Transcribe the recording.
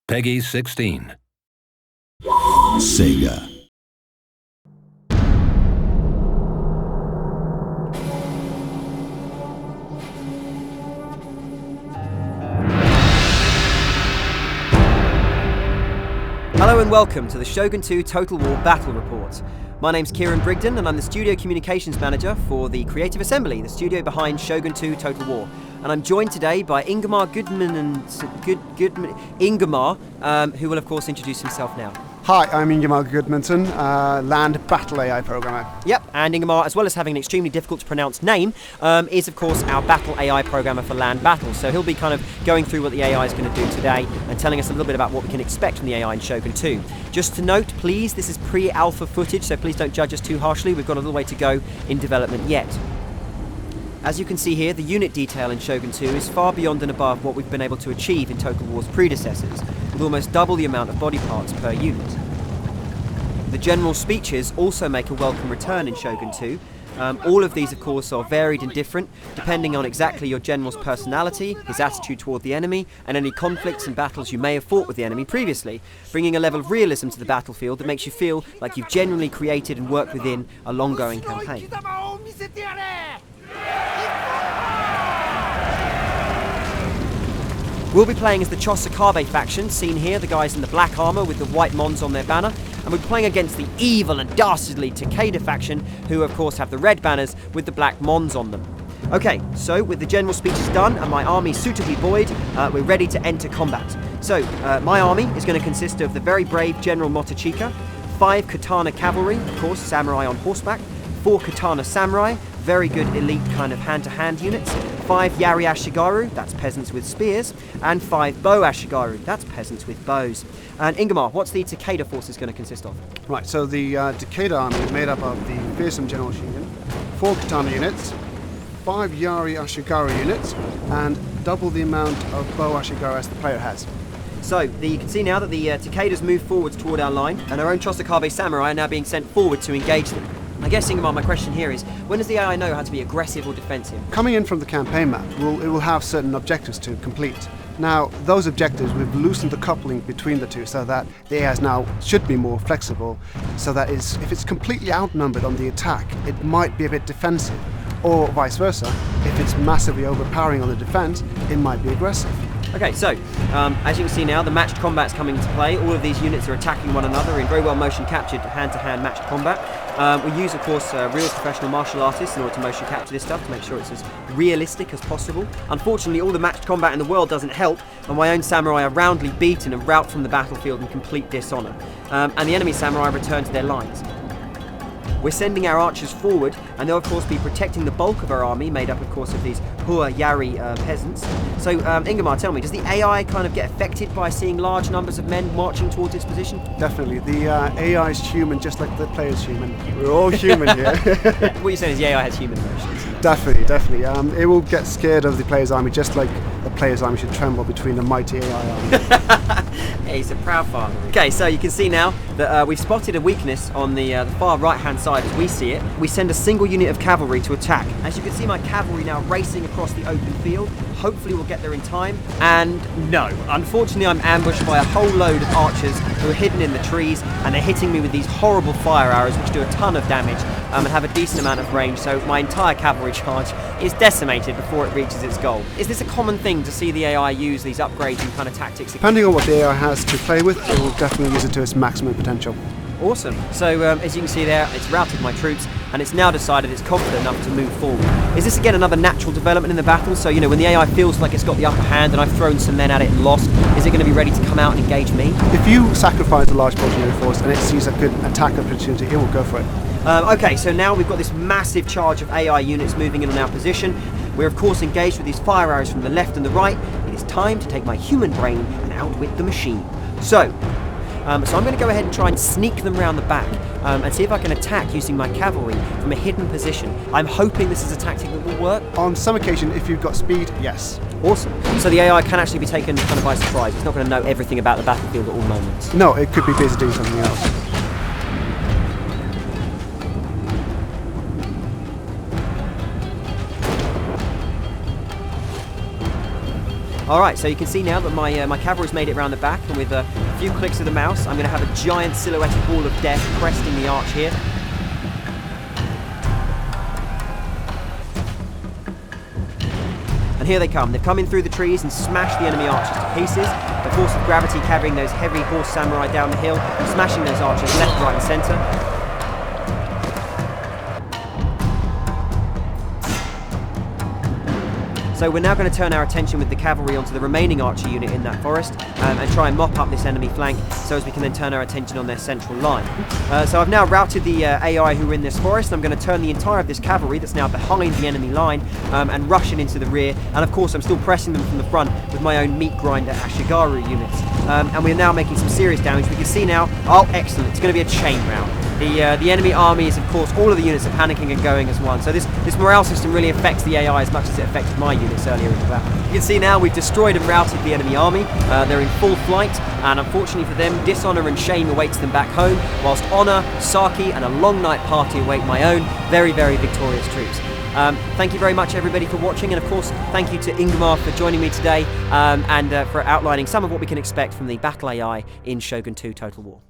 Peggy 16. Sega. Hello and welcome to the Shogun 2 Total War Battle Report. My name's Kieran Brigden and I'm the Studio Communications Manager for the Creative Assembly, the studio behind Shogun 2 Total War. And I'm joined today by Ingemar who will of course introduce himself now. Hi, I'm Ingemar Gudmundsson, Land Battle AI Programmer. Yep, and Ingemar, as well as having an extremely difficult to pronounce name, is of course our Battle AI Programmer for Land Battle. So he'll be kind of going through what the AI is going to do today and telling us a little bit about what we can expect from the AI in Shogun 2. Just to note, please, this is pre-alpha footage, so please don't judge us too harshly. We've got a little way to go in development yet. As you can see here, the unit detail in Shogun 2 is far beyond and above what we've been able to achieve in Total War's predecessors, with almost double the amount of body parts per unit. The general speeches also make a welcome return in Shogun 2. All of these, of course, are varied and different, depending on exactly your general's personality, his attitude toward the enemy, and any conflicts and battles you may have fought with the enemy previously, bringing a level of realism to the battlefield that makes you feel like you've genuinely created and worked within a long-going campaign. We'll be playing as the Chosakabe faction, seen here, the guys in the black armour with the white mons on their banner, and we're playing against the evil and dastardly Takeda faction, who of course have the red banners with the black mons on them. Okay, so with the general speeches done and my army suitably buoyed, we're ready to enter combat. So, my army is going to consist of the very brave General Motochika, 5 Katana cavalry, of course, samurai on horseback, 4 Katana samurai, very good elite kind of hand-to-hand units, 5 Yari Ashigaru, that's peasants with spears, and 5 Bow Ashigaru, that's peasants with bows. And Ingemar, what's the Takeda forces going to consist of? Right, so the Takeda army is made up of the fearsome General Shogun, 4 Katana units, 5 Yari Ashigaru units, and double the amount of Bow Ashigaru as the player has. So, you can see now that the Takedas move forwards toward our line, and our own Chosakabe samurai are now being sent forward to engage them. I guess, Ingemar, my question here is, when does the AI know how to be aggressive or defensive? Coming in from the campaign map, it will have certain objectives to complete. Now, those objectives, we've loosened the coupling between the two so that the AI now should be more flexible, so that if it's completely outnumbered on the attack, it might be a bit defensive, or vice versa. If it's massively overpowering on the defense, it might be aggressive. Okay, so, as you can see now, the matched combat's coming into play. All of these units are attacking one another in very well motion captured hand-to-hand matched combat. We use, of course, real professional martial artists in order to motion capture this stuff to make sure it's as realistic as possible. Unfortunately, all the matched combat in the world doesn't help, and my own samurai are roundly beaten and rout from the battlefield in complete dishonour. And the enemy samurai return to their lines. We're sending our archers forward, and they'll of course be protecting the bulk of our army, made up of course of these Hua Yari peasants. So Ingemar, tell me, does the AI kind of get affected by seeing large numbers of men marching towards its position? Definitely. The AI is human just like the player's human. We're all human here. What you're saying is the AI has human emotions. Definitely. It will get scared of the player's army just like the player's army should tremble between the mighty AI army. Hey, he's a proud father. Okay, so you can see now that we've spotted a weakness on the far right-hand side as we see it. We send a single unit of cavalry to attack. As you can see, my cavalry now racing across the open field. Hopefully we'll get there in time. And no, unfortunately I'm ambushed by a whole load of archers who are hidden in the trees, and they're hitting me with these horrible fire arrows which do a ton of damage and have a decent amount of range, so my entire cavalry charge is decimated before it reaches its goal. Is this a common thing to see the AI use these upgrades and kind of tactics? Depending on what the AI has to play with, it will definitely use it to its maximum potential. Awesome. So as you can see there, it's routed my troops, and it's now decided it's confident enough to move forward. Is this again another natural development in the battle? So, when the AI feels like it's got the upper hand and I've thrown some men at it and lost, is it going to be ready to come out and engage me? If you sacrifice a large portion of your force and it sees a good attack opportunity, it will go for it. Okay, so now we've got this massive charge of AI units moving in on our position. We're of course engaged with these fire arrows from the left and the right. It is time to take my human brain and outwit the machine. So I'm going to go ahead and try and sneak them round the back and see if I can attack using my cavalry from a hidden position. I'm hoping this is a tactic that will work. On some occasion, if you've got speed, yes. Awesome. So the AI can actually be taken kind of by surprise. It's not going to know everything about the battlefield at all moments. No, it could be busy doing something else. Alright, so you can see now that my cavalry's made it around the back, and with a few clicks of the mouse, I'm going to have a giant silhouetted wall of death cresting the arch here. And here they come. They've come in through the trees and smashed the enemy archers to pieces. The force of gravity carrying those heavy horse samurai down the hill, smashing those archers left, right and centre. So we're now going to turn our attention with the cavalry onto the remaining archer unit in that forest and try and mop up this enemy flank so as we can then turn our attention on their central line. So I've now routed the AI who are in this forest. I'm going to turn the entire of this cavalry that's now behind the enemy line and rush it into the rear. And of course I'm still pressing them from the front with my own meat grinder Ashigaru units. And we're now making some serious damage. We can see now, oh excellent, it's going to be a chain round. The enemy army is, of course, all of the units are panicking and going as one. So this morale system really affects the AI as much as it affected my units earlier in the battle. You can see now we've destroyed and routed the enemy army. They're in full flight, and unfortunately for them, dishonour and shame awaits them back home, whilst honour, sake, and a long night party await my own very, very victorious troops. Thank you very much, everybody, for watching, and of course, thank you to Ingmar for joining me today and for outlining some of what we can expect from the battle AI in Shogun 2 Total War.